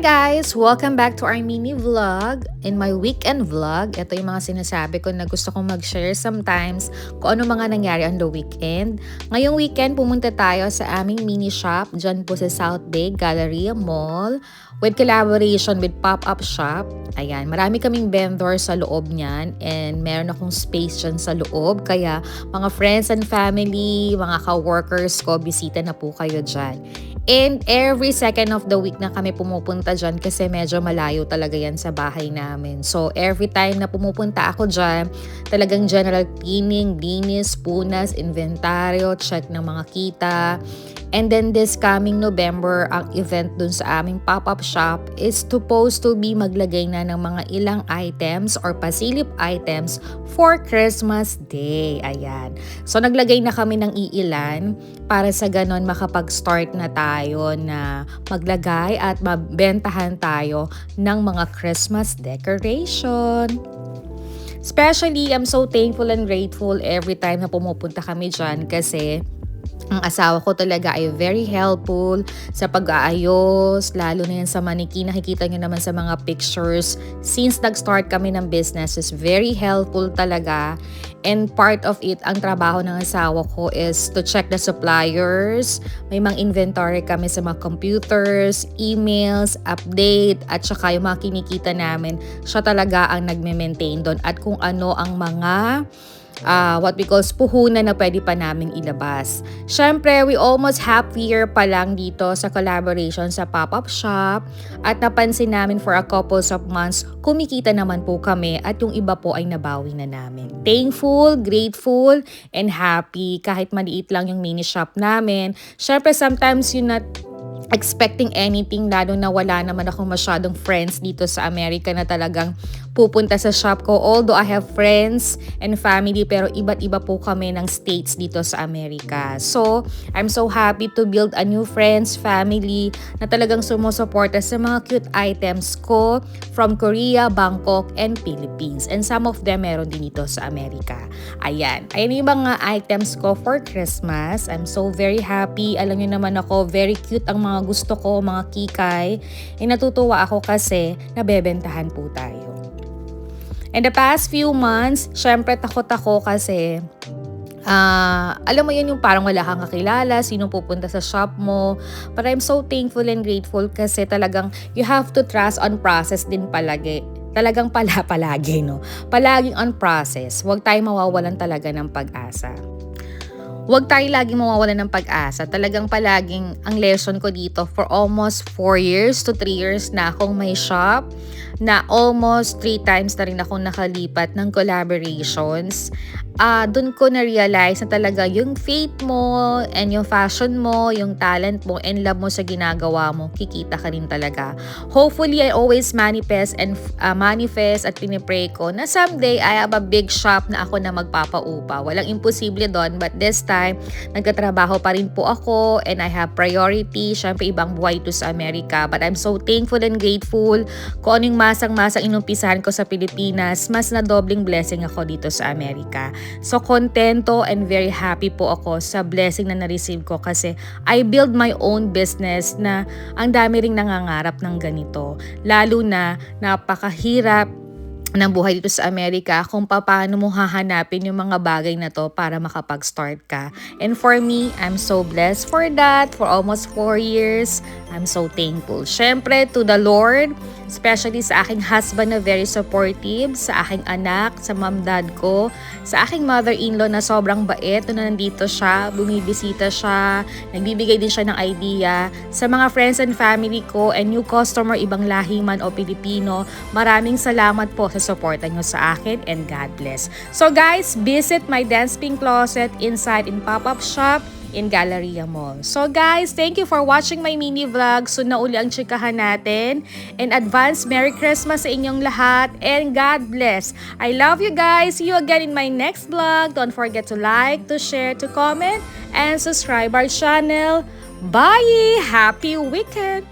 guys! Welcome back to our mini vlog. In my weekend vlog, ito yung mga sinasabi ko na gusto kong mag-share sometimes kung ano mga nangyari on the weekend. Ngayong weekend, pumunta tayo sa aming mini shop dyan po sa South Bay Galleria Mall with collaboration with Pop-Up Shop. Ayan, marami kaming vendors sa loob niyan and meron akong space dyan sa loob. Kaya mga friends and family, mga ka-workers ko, bisita na po kayo dyan. And every second of the week na kami pumupunta dyan kasi medyo malayo talaga yan sa bahay namin. So every time na pumupunta ako dyan, talagang general cleaning, linis, punas, inventaryo, check ng mga kita. And then this coming November, ang event dun sa aming pop-up shop is supposed to be maglagay na ng mga ilang items or pasilip items for Christmas Day. Ayan. So naglagay na kami ng iilan para sa ganon makapag-start na tayo na maglagay at mabentahan tayo ng mga Christmas decoration. Especially, I'm so thankful and grateful every time na pumupunta kami dyan kasi ang asawa ko talaga ay very helpful sa pag-aayos, lalo na yan sa maniki. Nakikita nyo naman sa mga pictures. Since nag-start kami ng business, is very helpful talaga. And part of it, ang trabaho ng asawa ko is to check the suppliers. May mga inventory kami sa mga computers, emails, update, at saka yung mga kinikita namin. Siya talaga ang nagme-maintain doon. At kung ano ang mga what we call puhunan na pwede pa namin ilabas. Syempre, we almost half year pa lang dito sa collaboration sa pop-up shop at napansin namin for a couple of months, kumikita naman po kami at yung iba po ay nabawi na namin. Thankful, grateful, and happy kahit maliit lang yung mini shop namin. Syempre, sometimes you're not expecting anything, lalo na wala naman ako masyadong friends dito sa Amerika na talagang pupunta sa shop ko. Although I have friends and family, pero iba't iba po kami ng states dito sa Amerika. So, I'm so happy to build a new friends, family na talagang sumusuporta sa mga cute items ko from Korea, Bangkok, and Philippines. And some of them meron din dito sa Amerika. Ayan. Ayan yung mga items ko for Christmas. I'm so very happy. Alam niyo naman ako, very cute ang mga gusto ko, mga kikay. And natutuwa ako kasi nabebentahan po tayo. In the past few months, syempre takot ako kasi alam mo yun yung parang wala kang kakilala, sino pupunta sa shop mo. But I'm so thankful and grateful kasi talagang you have to trust on process din palagi. Talagang palagi, no? Palaging on process. Huwag tayong mawawalan talaga ng pag-asa. Huwag tayo laging mawawalan ng pag-asa. Talagang palaging ang lesson ko dito for almost 4 years to 3 years na akong may shop, na almost 3 times na rin akong nakalipat ng collaborations. Doon ko na-realize na talaga yung faith mo and yung fashion mo, yung talent mo and love mo sa ginagawa mo, kikita ka rin talaga. Hopefully, I always manifest at pinipray ko na someday I have a big shop na ako na magpapaupa. Walang imposible doon, but this time, nagtatrabaho pa rin po ako and I have priority. Syempre, ibang buhay to sa Amerika. But I'm so thankful and grateful kung anong masang-masang inumpisahan ko sa Pilipinas, mas na dobling blessing ako dito sa Amerika. So, kontento and very happy po ako sa blessing na na-receive ko kasi I build my own business na ang dami ring nangangarap ng ganito. Lalo na napakahirap ng buhay dito sa Amerika kung paano mo hahanapin yung mga bagay na to para makapag-start ka. And for me, I'm so blessed for that. For almost 4 years, I'm so thankful. Syempre, to the Lord, especially sa aking husband na very supportive, sa aking anak, sa mom-dad ko, sa aking mother-in-law na sobrang bait na nandito siya, bumibisita siya, nagbibigay din siya ng idea, sa mga friends and family ko and new customer, ibang lahi man o Pilipino, maraming salamat po sa suporta nyo sa akin and God bless. So guys, visit my Dance Pink Closet inside in Pop-Up Shop in Galleria Mall. So guys, thank you for watching my mini vlog. So na uli ang chikahan natin. In advance, Merry Christmas sa inyong lahat and God bless. I love you guys. See you again in my next vlog. Don't forget to like, to share, to comment, and subscribe our channel. Bye! Happy weekend!